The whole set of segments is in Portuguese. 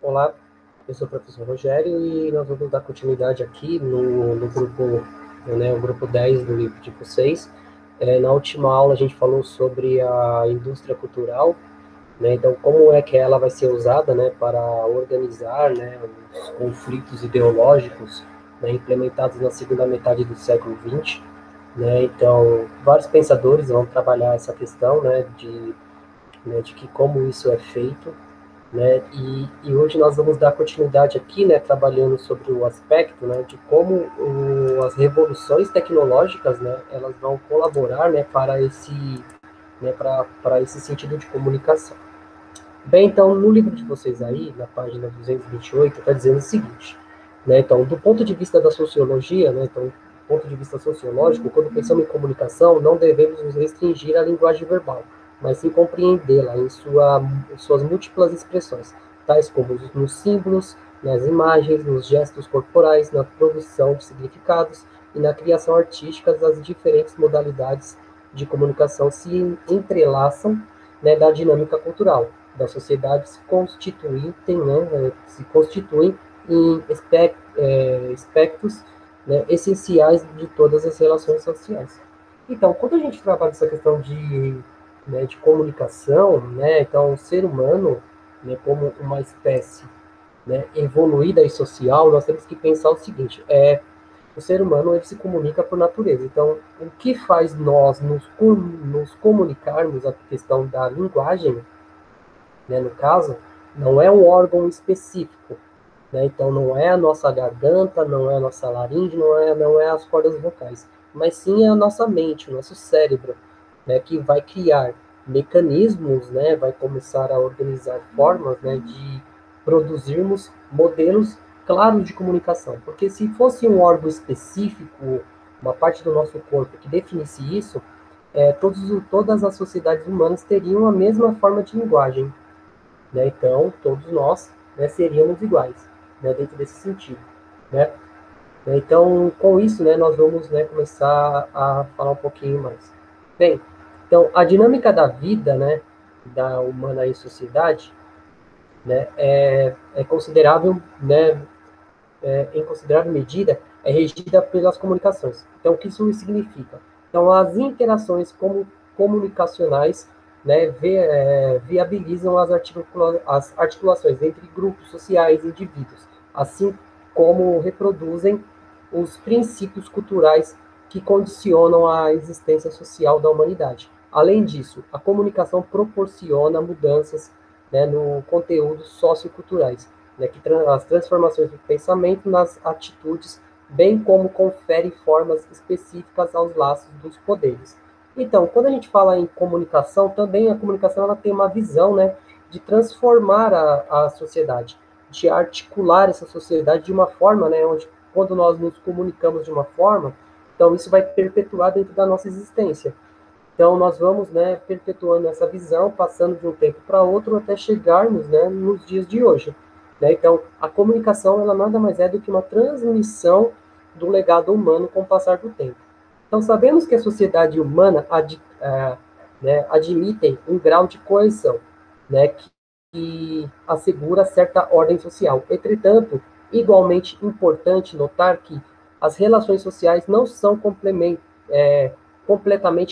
Olá, eu sou o professor Rogério e nós vamos dar continuidade aqui no grupo, né, o grupo 10 do livro de vocês. Na última aula a gente falou sobre a indústria cultural, né, então como é que ela vai ser usada, né, para organizar, né, os conflitos ideológicos, né, implementados na segunda metade do século XX. Né, então, vários pensadores vão trabalhar essa questão, de que como isso é feito, né? E hoje nós vamos dar continuidade aqui, né, trabalhando sobre o aspecto, né, de como as revoluções tecnológicas, né, elas vão colaborar, né, para esse sentido de comunicação. Bem, então, no livro de vocês aí, na página 228, está dizendo o seguinte, né, então, do ponto de vista da sociologia, né, então, do ponto de vista sociológico, quando pensamos em comunicação, não devemos nos restringir à linguagem verbal, mas sim compreendê-la em suas múltiplas expressões, tais como nos símbolos, nas imagens, nos gestos corporais, na produção de significados e na criação artística das diferentes modalidades de comunicação se entrelaçam, né, da dinâmica cultural da sociedade se constituem em aspectos, né, essenciais de todas as relações sociais. Então, quando a gente trabalha essa questão de comunicação, né, então o ser humano, né, como uma espécie, né, evoluída e social, nós temos que pensar o seguinte: o ser humano ele se comunica por natureza. Então, o que faz nós nos comunicarmos, a questão da linguagem, né, no caso, não é um órgão específico, né? Então não é a nossa garganta, não é a nossa laringe, não é as cordas vocais, mas sim é a nossa mente, o nosso cérebro, né, que vai criar mecanismos, né, vai começar a organizar formas, né, de produzirmos modelos claros de comunicação, porque se fosse um órgão específico, uma parte do nosso corpo que definisse isso, todas as sociedades humanas teriam a mesma forma de linguagem, né? Então, todos nós, né, seríamos iguais, né, dentro desse sentido, né? Então, com isso, né, nós vamos, né, começar a falar um pouquinho mais. Bem, então, a dinâmica da vida, né, da humana em sociedade, né, é considerável, né, em considerável medida, é regida pelas comunicações. Então, o que isso significa? Então, as interações comunicacionais, né, viabilizam as articulações entre grupos sociais e indivíduos, assim como reproduzem os princípios culturais que condicionam a existência social da humanidade. Além disso, a comunicação proporciona mudanças, né, no conteúdo socioculturais, né, as transformações do pensamento nas atitudes, bem como confere formas específicas aos laços dos poderes. Então, quando a gente fala em comunicação, também a comunicação ela tem uma visão, né, de transformar a sociedade, de articular essa sociedade de uma forma, né, onde quando nós nos comunicamos de uma forma, então isso vai perpetuar dentro da nossa existência. Então, nós vamos, né, perpetuando essa visão, passando de um tempo para outro, até chegarmos, né, nos dias de hoje. Né? Então, a comunicação, ela nada mais é do que uma transmissão do legado humano com o passar do tempo. Então, sabemos que a sociedade humana né, admitem um grau de coesão, né, que assegura certa ordem social. Entretanto, igualmente importante notar que as relações sociais não são completamente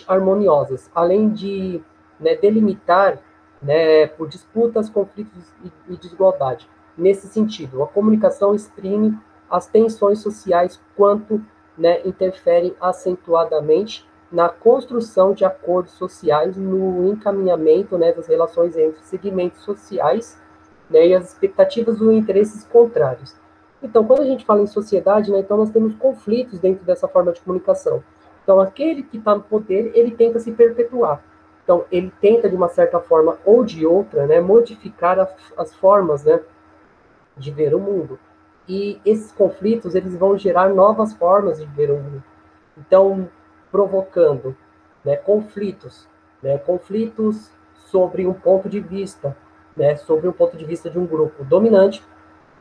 harmoniosas, além de, né, delimitar, né, por disputas, conflitos e desigualdade. Nesse sentido, a comunicação exprime as tensões sociais quanto, né, interferem acentuadamente na construção de acordos sociais, no encaminhamento, né, das relações entre segmentos sociais, né, e as expectativas ou interesses contrários. Então, quando a gente fala em sociedade, né, então nós temos conflitos dentro dessa forma de comunicação. Então, aquele que está no poder, ele tenta se perpetuar. Então, ele tenta, de uma certa forma ou de outra, né, modificar as formas, né, de ver o mundo. E esses conflitos, eles vão gerar novas formas de ver o mundo. Então, provocando, né, conflitos sobre um ponto de vista, né, sobre um ponto de vista de um grupo dominante,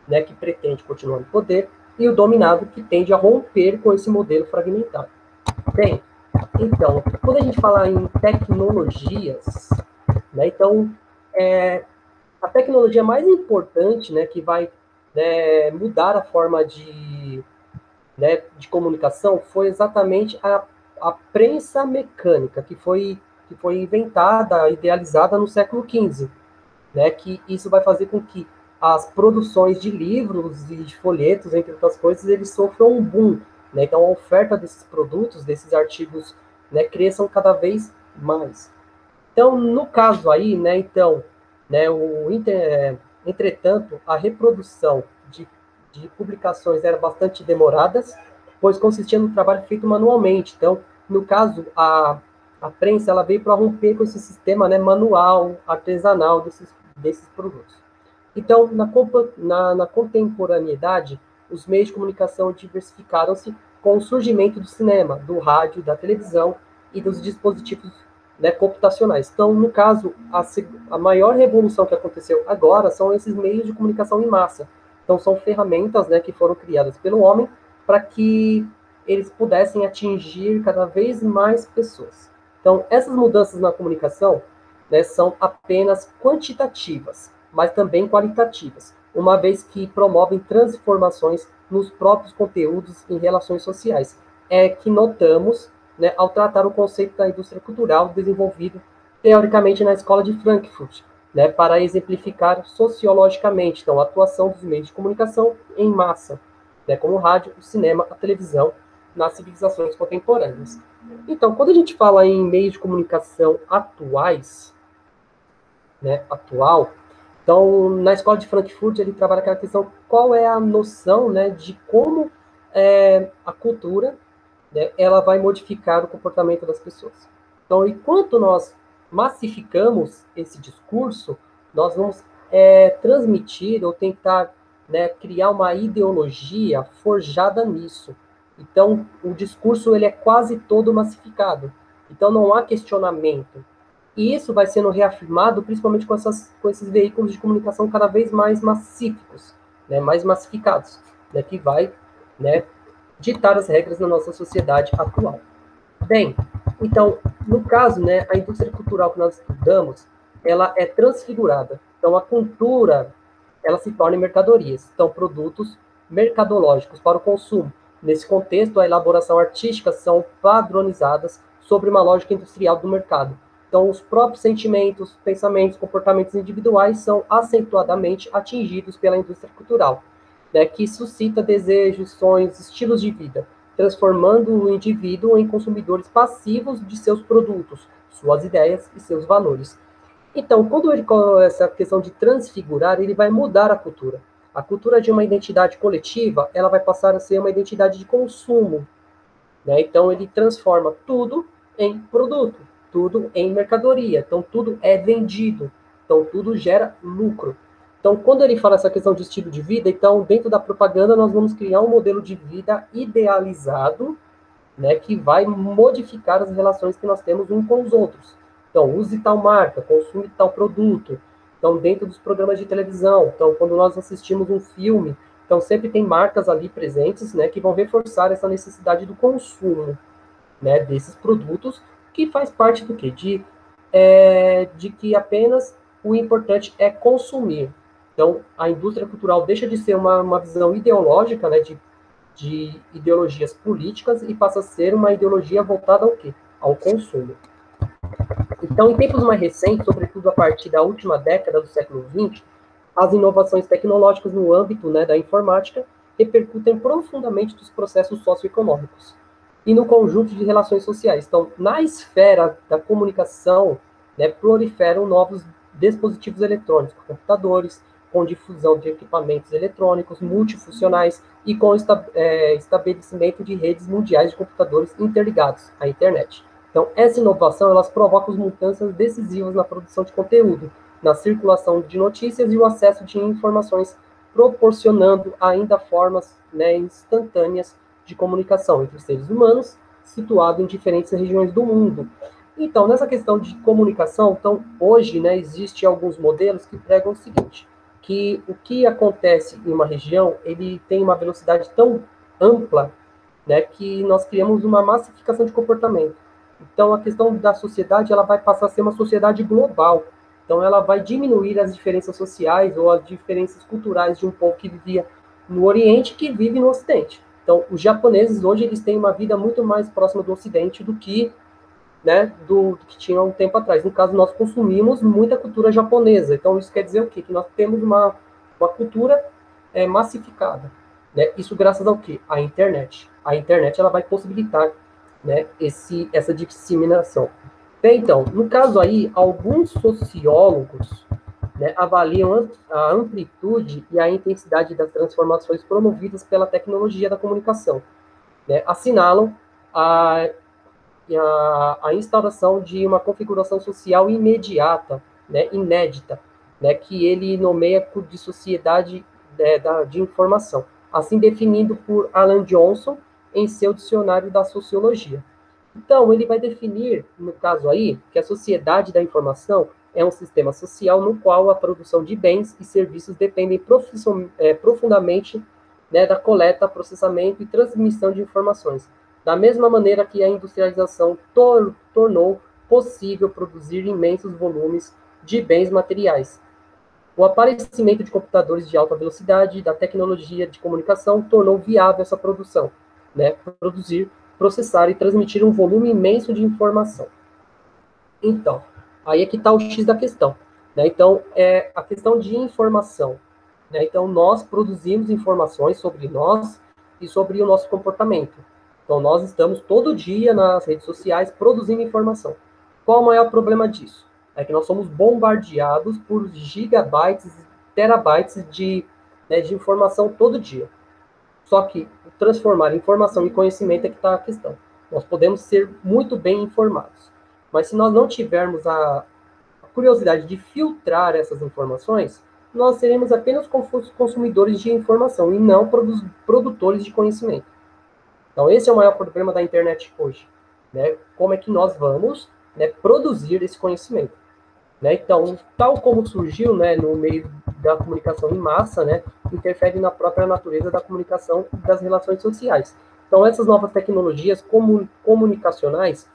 né, que pretende continuar no poder, e o dominado que tende a romper com esse modelo fragmentado. Bem, então, quando a gente fala em tecnologias, né, então, a tecnologia mais importante, né, que vai, né, mudar a forma de comunicação foi exatamente a prensa mecânica, que foi inventada, idealizada no século XV, né, que isso vai fazer com que as produções de livros e de folhetos, entre outras coisas, eles sofram um boom, né, então a oferta desses produtos, desses artigos, né, cresçam cada vez mais. Então, no caso aí, né, então, né, entretanto, a reprodução de publicações era bastante demoradas, pois consistia no trabalho feito manualmente. Então, no caso, a prensa ela veio para romper com esse sistema, né, manual, artesanal desses produtos. Então, na contemporaneidade, os meios de comunicação diversificaram-se com o surgimento do cinema, do rádio, da televisão e dos dispositivos, né, computacionais. Então, no caso, a maior revolução que aconteceu agora são esses meios de comunicação em massa. Então, são ferramentas, né, que foram criadas pelo homem para que eles pudessem atingir cada vez mais pessoas. Então, essas mudanças na comunicação, né, são apenas quantitativas, mas também qualitativas, uma vez que promovem transformações nos próprios conteúdos em relações sociais. É que notamos, né, ao tratar o conceito da indústria cultural desenvolvido teoricamente na escola de Frankfurt, né, para exemplificar sociologicamente então, a atuação dos meios de comunicação em massa, né, como o rádio, o cinema, a televisão, nas civilizações contemporâneas. Então, quando a gente fala em meios de comunicação atuais, né, atual, então, na escola de Frankfurt, ele trabalha aquela questão, qual é a noção, né, de como a cultura, né, ela vai modificar o comportamento das pessoas. Então, enquanto nós massificamos esse discurso, nós vamos transmitir ou tentar, né, criar uma ideologia forjada nisso. Então, o discurso ele é quase todo massificado. Então, não há questionamento. E isso vai sendo reafirmado principalmente com esses veículos de comunicação cada vez mais massíficos, né, mais massificados, né, que vai, né, ditar as regras na nossa sociedade atual. Bem, então, no caso, né, a indústria cultural que nós estudamos, ela é transfigurada. Então, a cultura, ela se torna em mercadorias. Então, produtos mercadológicos para o consumo. Nesse contexto, a elaboração artística são padronizadas sobre uma lógica industrial do mercado. Então, os próprios sentimentos, pensamentos, comportamentos individuais são acentuadamente atingidos pela indústria cultural, né, que suscita desejos, sonhos, estilos de vida, transformando o indivíduo em consumidores passivos de seus produtos, suas ideias e seus valores. Então, quando ele coloca essa questão de transfigurar, ele vai mudar a cultura. A cultura de uma identidade coletiva, ela vai passar a ser uma identidade de consumo, né? Então, ele transforma tudo em produto, tudo em mercadoria. Então, tudo é vendido. Então, tudo gera lucro. Então, quando ele fala essa questão de estilo de vida, então, dentro da propaganda, nós vamos criar um modelo de vida idealizado, né, que vai modificar as relações que nós temos uns com os outros. Então, use tal marca, consuma tal produto. Então, dentro dos programas de televisão, então, quando nós assistimos um filme, então sempre tem marcas ali presentes, né, que vão reforçar essa necessidade do consumo, né, desses produtos, que faz parte do quê? De que apenas o importante é consumir. Então, a indústria cultural deixa de ser uma visão ideológica, né, de ideologias políticas e passa a ser uma ideologia voltada ao quê? Ao consumo. Então, em tempos mais recentes, sobretudo a partir da última década do século XX, as inovações tecnológicas no âmbito, né, da informática repercutem profundamente nos processos socioeconômicos e no conjunto de relações sociais. Então, na esfera da comunicação, né, proliferam novos dispositivos eletrônicos, computadores, com difusão de equipamentos eletrônicos multifuncionais e com estabelecimento de redes mundiais de computadores interligados à internet. Então, essa inovação elas provocam mudanças decisivas na produção de conteúdo, na circulação de notícias e o acesso de informações, proporcionando ainda formas, né, instantâneas de comunicação entre os seres humanos, situados em diferentes regiões do mundo. Então, nessa questão de comunicação, então, hoje, né, existe alguns modelos que pregam o seguinte, que o que acontece em uma região, ele tem uma velocidade tão ampla, né, que nós criamos uma massificação de comportamento. Então, a questão da sociedade, ela vai passar a ser uma sociedade global. Então, ela vai diminuir as diferenças sociais ou as diferenças culturais de um povo que vivia no Oriente que vive no Ocidente. Então, os japoneses hoje eles têm uma vida muito mais próxima do Ocidente do que, né, do que tinha um tempo atrás. No caso, nós consumimos muita cultura japonesa. Então, isso quer dizer o quê? Que nós temos uma cultura massificada. Né? Isso graças ao quê? À internet. A internet ela vai possibilitar, né, essa disseminação. Bem, então, no caso aí, alguns sociólogos, né, avaliam a amplitude e a intensidade das transformações promovidas pela tecnologia da comunicação. Né? Assinalam a, a instauração de uma configuração social imediata, né, inédita, né, que ele nomeia de sociedade de informação, assim definido por Alan Johnson em seu dicionário da sociologia. Então, ele vai definir, no caso aí, que a sociedade da informação é um sistema social no qual a produção de bens e serviços dependem profundamente, né, da coleta, processamento e transmissão de informações. Da mesma maneira que a industrialização tornou possível produzir imensos volumes de bens materiais. O aparecimento de computadores de alta velocidade e da tecnologia de comunicação tornou viável essa produção, né? Produzir, processar e transmitir um volume imenso de informação. Então, aí é que está o X da questão. Né? Então, é a questão de informação. Né? Então, nós produzimos informações sobre nós e sobre o nosso comportamento. Então, nós estamos todo dia nas redes sociais produzindo informação. Qual o maior problema disso? É que nós somos bombardeados por gigabytes, terabytes de informação todo dia. Só que transformar informação em conhecimento é que está a questão. Nós podemos ser muito bem informados, mas se nós não tivermos a curiosidade de filtrar essas informações, nós seremos apenas consumidores de informação e não produtores de conhecimento. Então, esse é o maior problema da internet hoje. Né? Como é que nós vamos, né, produzir esse conhecimento? Né? Então, tal como surgiu, né, no meio da comunicação em massa, né, interfere na própria natureza da comunicação e das relações sociais. Então, essas novas tecnologias comunicacionais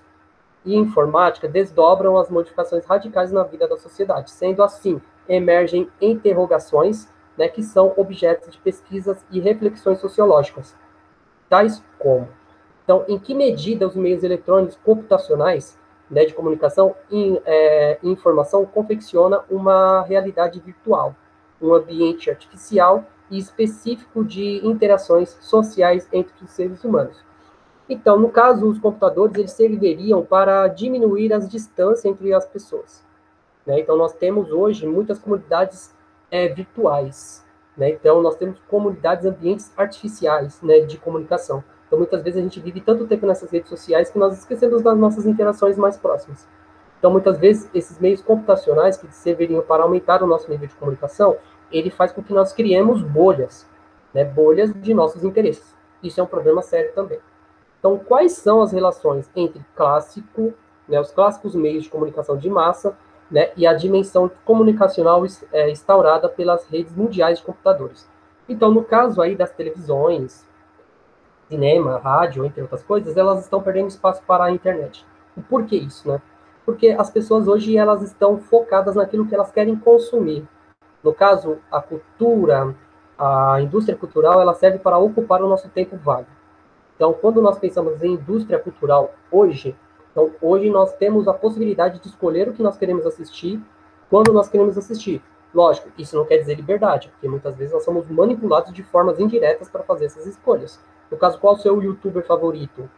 e informática desdobram as modificações radicais na vida da sociedade. Sendo assim, emergem interrogações, né, que são objetos de pesquisas e reflexões sociológicas, tais como, então, em que medida os meios eletrônicos computacionais, né, de comunicação e informação confecciona uma realidade virtual, um ambiente artificial e específico de interações sociais entre os seres humanos. Então, no caso, os computadores eles serviriam para diminuir as distâncias entre as pessoas. Né? Então, nós temos hoje muitas comunidades virtuais. Né? Então, nós temos comunidades, ambientes artificiais, né, de comunicação. Então, muitas vezes a gente vive tanto tempo nessas redes sociais que nós esquecemos das nossas interações mais próximas. Então, muitas vezes, esses meios computacionais que serviriam para aumentar o nosso nível de comunicação, ele faz com que nós criemos bolhas, né, bolhas de nossos interesses. Isso é um problema sério também. Então, quais são as relações entre né, os clássicos meios de comunicação de massa, né, e a dimensão comunicacional instaurada pelas redes mundiais de computadores? Então, no caso aí das televisões, cinema, rádio, entre outras coisas, elas estão perdendo espaço para a internet. E por que isso, né? Porque as pessoas hoje elas estão focadas naquilo que elas querem consumir. No caso, a cultura, a indústria cultural, ela serve para ocupar o nosso tempo vago. Então, quando nós pensamos em indústria cultural hoje, então, hoje nós temos a possibilidade de escolher o que nós queremos assistir, quando nós queremos assistir. Lógico, isso não quer dizer liberdade, porque muitas vezes nós somos manipulados de formas indiretas para fazer essas escolhas. No caso, qual é o seu youtuber favorito?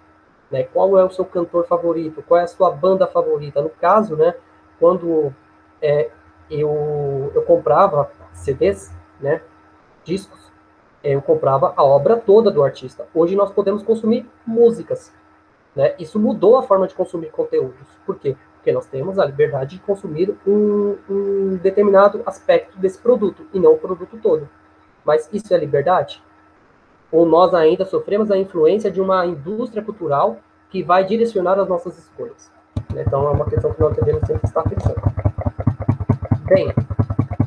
Né? Qual é o seu cantor favorito? Qual é a sua banda favorita? No caso, né, quando eu comprava CDs, né, discos, eu comprava a obra toda do artista. Hoje nós podemos consumir músicas. Né? Isso mudou a forma de consumir conteúdos. Por quê? Porque nós temos a liberdade de consumir um determinado aspecto desse produto, e não o produto todo. Mas isso é liberdade? Ou nós ainda sofremos a influência de uma indústria cultural que vai direcionar as nossas escolhas? Então, é uma questão que nós devemos sempre estar pensando. Bem,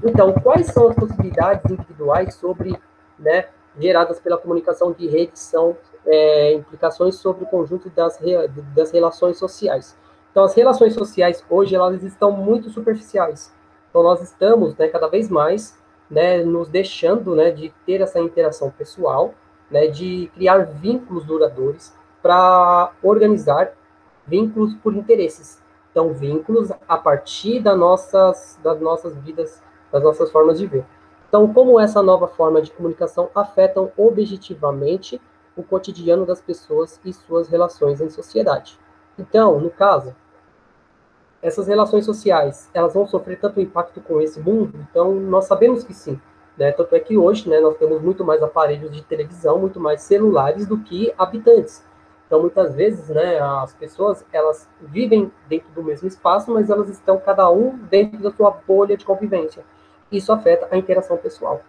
então, quais são as possibilidades individuais sobre, né, geradas pela comunicação de rede são implicações sobre o conjunto das relações sociais? Então, as relações sociais hoje elas estão muito superficiais. Então, nós estamos, né, cada vez mais, né, nos deixando, né, de ter essa interação pessoal, né, de criar vínculos duradouros para organizar vínculos por interesses. Então, vínculos a partir das nossas vidas, das nossas formas de ver. Então, como essa nova forma de comunicação afetam objetivamente o cotidiano das pessoas e suas relações em sociedade. Então, no caso, essas relações sociais, elas vão sofrer tanto impacto com esse mundo? Então, nós sabemos que sim. Né? Tanto é que hoje, né, nós temos muito mais aparelhos de televisão, muito mais celulares do que habitantes. Então, muitas vezes, né, as pessoas, elas vivem dentro do mesmo espaço, mas elas estão cada um dentro da sua bolha de convivência. Isso afeta a interação pessoal.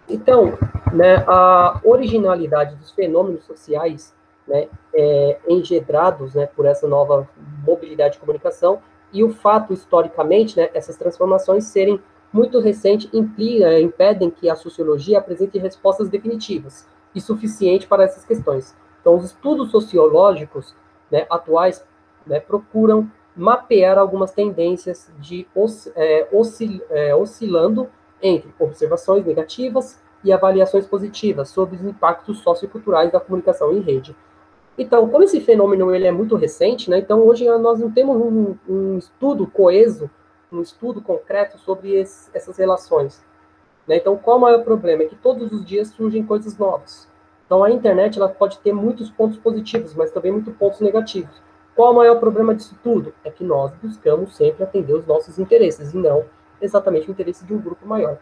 Então, né, a originalidade dos fenômenos sociais, né, engendrados, né, por essa nova mobilidade de comunicação, e o fato, historicamente, né, essas transformações serem muito recentes impedem que a sociologia apresente respostas definitivas e suficientes para essas questões. Então, os estudos sociológicos, né, atuais, né, procuram mapear algumas tendências de oscilando entre observações negativas e avaliações positivas sobre os impactos socioculturais da comunicação em rede. Então, como esse fenômeno ele é muito recente, né, então hoje nós não temos um estudo coeso, um estudo concreto sobre essas relações. Né? Então, qual o maior problema? É que todos os dias surgem coisas novas. Então, a internet ela pode ter muitos pontos positivos, mas também muitos pontos negativos. Qual o maior problema disso tudo? É que nós buscamos sempre atender os nossos interesses, e não exatamente o interesse de um grupo maior.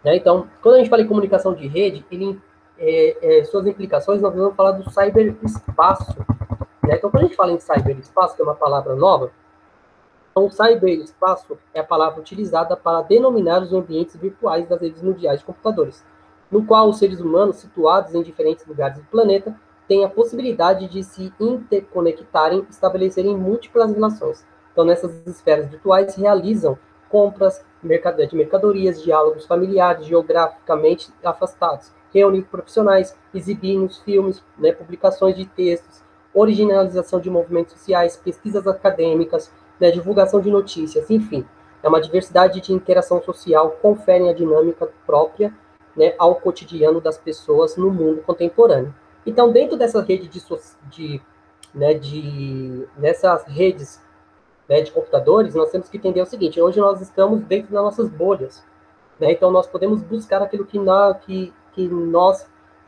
Né? Então, quando a gente fala em comunicação de rede, suas implicações, nós vamos falar do cyberespaço. Né? Então, quando a gente fala em cyberespaço, que é uma palavra nova, então, o cyberespaço é a palavra utilizada para denominar os ambientes virtuais das redes mundiais de computadores, no qual os seres humanos, situados em diferentes lugares do planeta, têm a possibilidade de se interconectarem e estabelecerem múltiplas relações. Então, nessas esferas virtuais, se realizam compras de mercadorias, diálogos familiares, geograficamente afastados, reunindo profissionais, exibindo filmes, né, publicações de textos, originalização de movimentos sociais, pesquisas acadêmicas, né, divulgação de notícias, enfim. É uma diversidade de interação social, conferem a dinâmica própria, né, ao cotidiano das pessoas no mundo contemporâneo. Então, dentro dessa rede nessas redes, né, de computadores, nós temos que entender o seguinte: hoje nós estamos dentro das nossas bolhas, né? Então nós podemos buscar aquilo que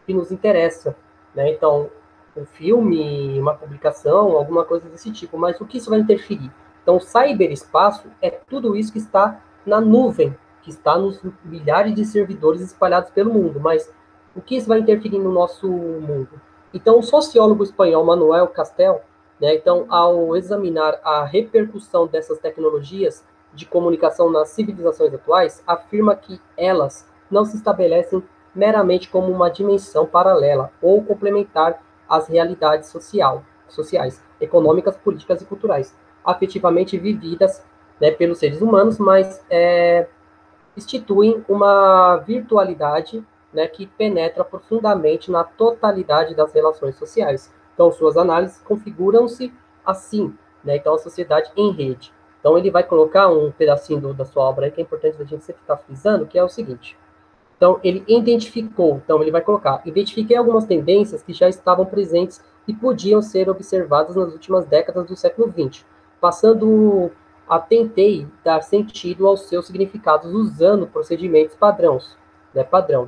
nos interessa, né? Então, um filme, uma publicação, alguma coisa desse tipo. Mas o que isso vai interferir? Então, o cyberespaço é tudo isso que está na nuvem, que está nos milhares de servidores espalhados pelo mundo. Mas o que isso vai interferir no nosso mundo? Então, o sociólogo espanhol Manuel Castel, né, então, ao examinar a repercussão dessas tecnologias de comunicação nas civilizações atuais, afirma que elas não se estabelecem meramente como uma dimensão paralela ou complementar às realidades sociais, econômicas, políticas e culturais, afetivamente vividas, né, pelos seres humanos, mas instituem uma virtualidade, né, que penetra profundamente na totalidade das relações sociais. Então, suas análises configuram-se assim, né? Então, a sociedade em rede. Então, ele vai colocar um pedacinho da sua obra aí, que é importante a gente sempre estar frisando, que é o seguinte. Então, ele identificou, então ele vai colocar, identifiquei algumas tendências que já estavam presentes e podiam ser observadas nas últimas décadas do século XX, passando a tentei dar sentido aos seus significados usando procedimentos padrão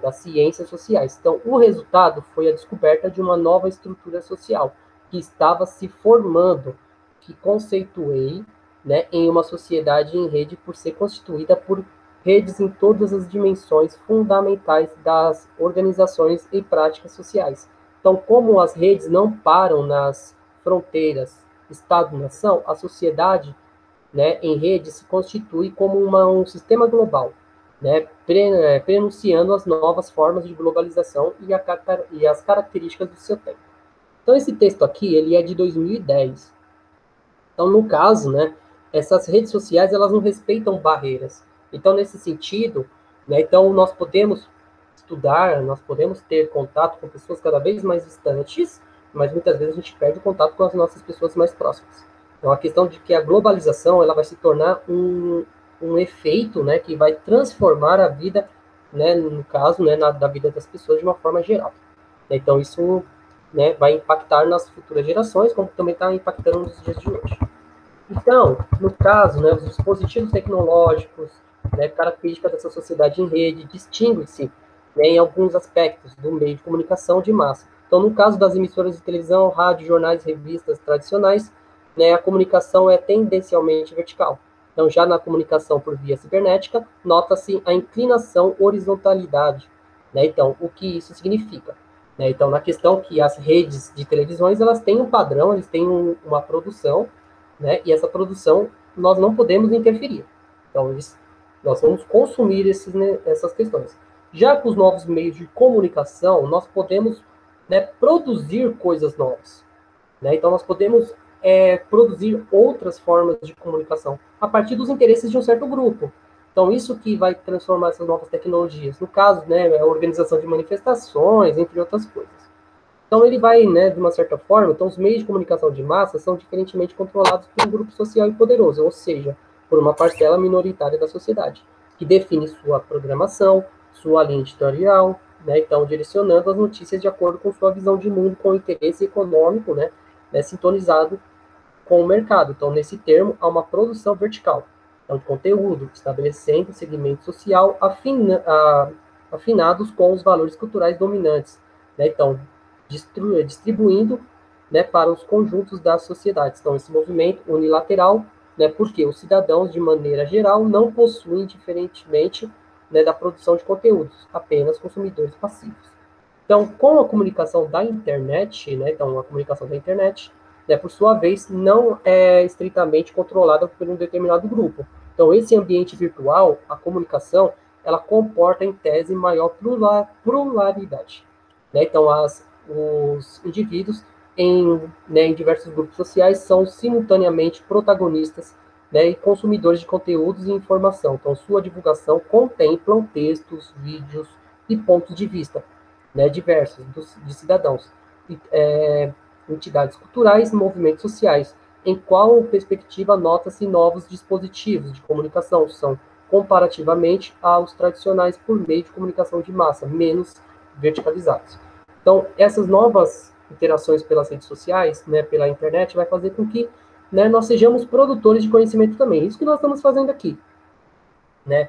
das ciências sociais. Então, o resultado foi a descoberta de uma nova estrutura social que estava se formando, que conceituei, né, em uma sociedade em rede por ser constituída por redes em todas as dimensões fundamentais das organizações e práticas sociais. Então, como as redes não param nas fronteiras Estado-nação, a sociedade, né, em rede se constitui como um sistema global, né, prenunciando as novas formas de globalização e as características do seu tempo. Então, esse texto aqui, ele é de 2010. Então, no caso, né, essas redes sociais, elas não respeitam barreiras. Então, nesse sentido, né, então nós podemos estudar, nós podemos ter contato com pessoas cada vez mais distantes, mas muitas vezes a gente perde o contato com as nossas pessoas mais próximas. Então, a questão de que a globalização ela vai se tornar um efeito, né, que vai transformar a vida, né, no caso, né, da vida das pessoas de uma forma geral. Então, isso, né, vai impactar nas futuras gerações, como também está impactando nos dias de hoje. Então, no caso, né, os dispositivos tecnológicos, né, características dessa sociedade em rede, distinguem-se, né, em alguns aspectos do meio de comunicação de massa. Então, no caso das emissoras de televisão, rádio, jornais, revistas tradicionais, né, a comunicação é tendencialmente vertical. Então, já na comunicação por via cibernética, nota-se a inclinação horizontalidade. Né? Então, o que isso significa? Né? Então, na questão que as redes de televisões, elas têm um padrão, eles têm uma produção, né? E essa produção nós não podemos interferir. Então, nós vamos consumir né, essas questões. Já com os novos meios de comunicação, nós podemos, né, produzir coisas novas. Né? Então, nós podemos produzir outras formas de comunicação a partir dos interesses de um certo grupo. Então, isso que vai transformar essas novas tecnologias. No caso, né, a organização de manifestações, entre outras coisas. Então, ele vai, né, de uma certa forma, então os meios de comunicação de massa são diferentemente controlados por um grupo social e poderoso, ou seja, por uma parcela minoritária da sociedade, que define sua programação, sua linha editorial, né, então direcionando as notícias de acordo com sua visão de mundo, com o interesse econômico, né, sintonizado com o mercado. Então, nesse termo, há uma produção vertical, então, de conteúdo, estabelecendo segmento social afinados com os valores culturais dominantes. Né? Então, distribuindo, né, para os conjuntos das sociedades. Então, esse movimento unilateral, né, porque os cidadãos, de maneira geral, não possuem, diferentemente, né, da produção de conteúdos, apenas consumidores passivos. Então, com a comunicação da internet, né, então a comunicação da internet, né, por sua vez, não é estritamente controlada por um determinado grupo. Então, esse ambiente virtual, a comunicação, ela comporta, em tese, maior pluralidade. Né? Então, os indivíduos né, em diversos grupos sociais são simultaneamente protagonistas, né, e consumidores de conteúdos e informação. Então, sua divulgação contemplam textos, vídeos e pontos de vista, né, diversos de cidadãos, entidades culturais, movimentos sociais. Em qual perspectiva nota-se novos dispositivos de comunicação são comparativamente aos tradicionais por meio de comunicação de massa, menos verticalizados. Então, essas novas interações pelas redes sociais, né, pela internet, vai fazer com que, né, nós sejamos produtores de conhecimento também. Isso que nós estamos fazendo aqui, né?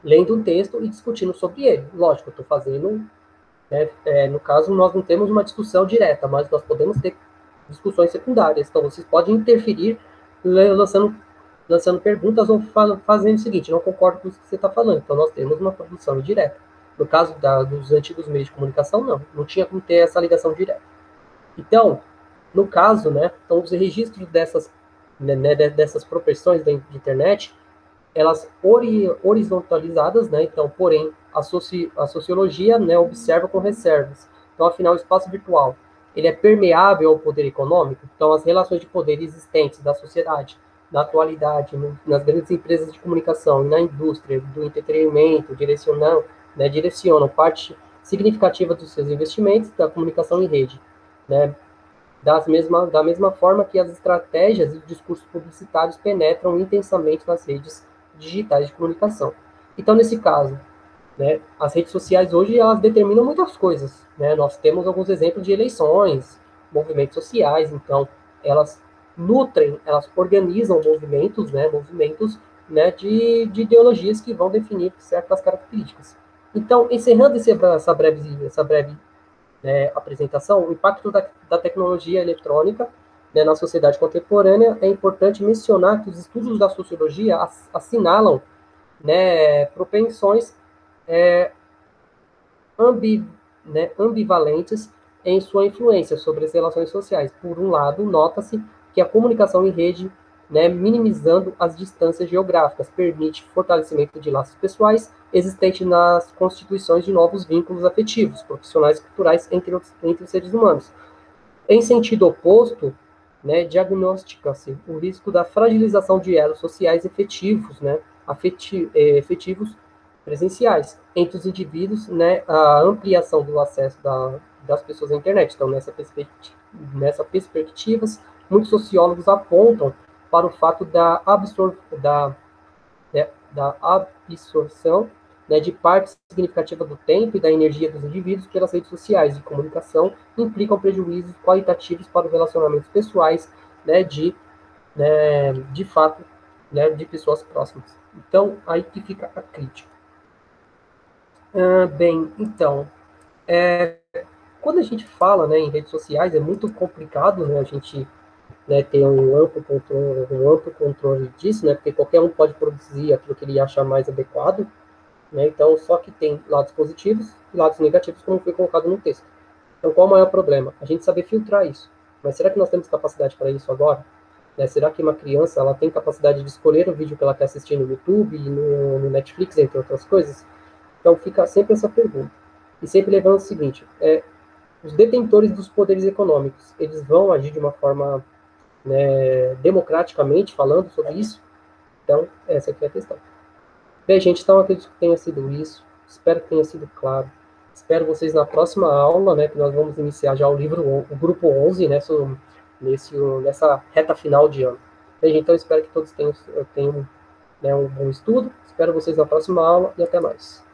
Lendo um texto e discutindo sobre ele. Lógico, eu estou fazendo, né, no caso, nós não temos uma discussão direta, mas nós podemos ter discussões secundárias. Então, vocês podem interferir lançando perguntas ou fazendo o seguinte: não concordo com isso que você está falando. Então, nós temos uma produção indireta. No caso dos antigos meios de comunicação, não tinha como ter essa ligação direta. Então, no caso, né, então os registros dessas proporções da internet, elas horizontalizadas, né, então, porém, a sociologia, né, observa com reservas. Então, afinal, o espaço virtual, ele é permeável ao poder econômico, então as relações de poder existentes da sociedade, na atualidade, nas grandes empresas de comunicação e na indústria do entretenimento, direcionam parte significativa dos seus investimentos da comunicação em rede, né, da mesma forma que as estratégias e os discursos publicitários penetram intensamente nas redes digitais de comunicação. Então, nesse caso, né, as redes sociais hoje elas determinam muitas coisas. Né? Nós temos alguns exemplos de eleições, movimentos sociais, então elas nutrem, elas organizam movimentos, né, de ideologias que vão definir certas características. Então, encerrando essa breve apresentação, o impacto da tecnologia eletrônica, né, na sociedade contemporânea, é importante mencionar que os estudos da sociologia assinalam, né, propensões ambivalentes em sua influência sobre as relações sociais. Por um lado, nota-se que a comunicação em rede, né, minimizando as distâncias geográficas, permite fortalecimento de laços pessoais existentes nas constituições de novos vínculos afetivos, profissionais e culturais entre os seres humanos. Em sentido oposto, né, diagnostica-se o risco da fragilização de elos sociais efetivos, né, efetivos presenciais entre os indivíduos, né, a ampliação do acesso das pessoas à internet. Então, nessa perspectiva, muitos sociólogos apontam, para o fato da absorção, né, de parte significativa do tempo e da energia dos indivíduos pelas redes sociais de comunicação implicam prejuízos qualitativos para os relacionamentos pessoais, né, de fato, né, de pessoas próximas. Então, aí que fica a crítica. Bem, então, quando a gente fala, né, em redes sociais, é muito complicado, né, a gente, né, ter um amplo controle disso, né, porque qualquer um pode produzir aquilo que ele acha mais adequado, né, então só que tem lados positivos e lados negativos, como foi colocado no texto. Então, qual o maior problema? A gente saber filtrar isso. Mas será que nós temos capacidade para isso agora? Né, será que uma criança ela tem capacidade de escolher o vídeo que ela quer assistir no YouTube, no Netflix, entre outras coisas? Então, fica sempre essa pergunta. E sempre lembrando o seguinte, os detentores dos poderes econômicos, eles vão agir de uma forma, né, democraticamente falando sobre isso? Então, essa aqui é a questão. Bem, gente, então acredito que tenha sido isso. Espero que tenha sido claro. Espero vocês na próxima aula, né, que nós vamos iniciar já o grupo 11, né, nessa reta final de ano. Bem, gente, então espero que todos tenham, né, um bom estudo. Espero vocês na próxima aula e até mais.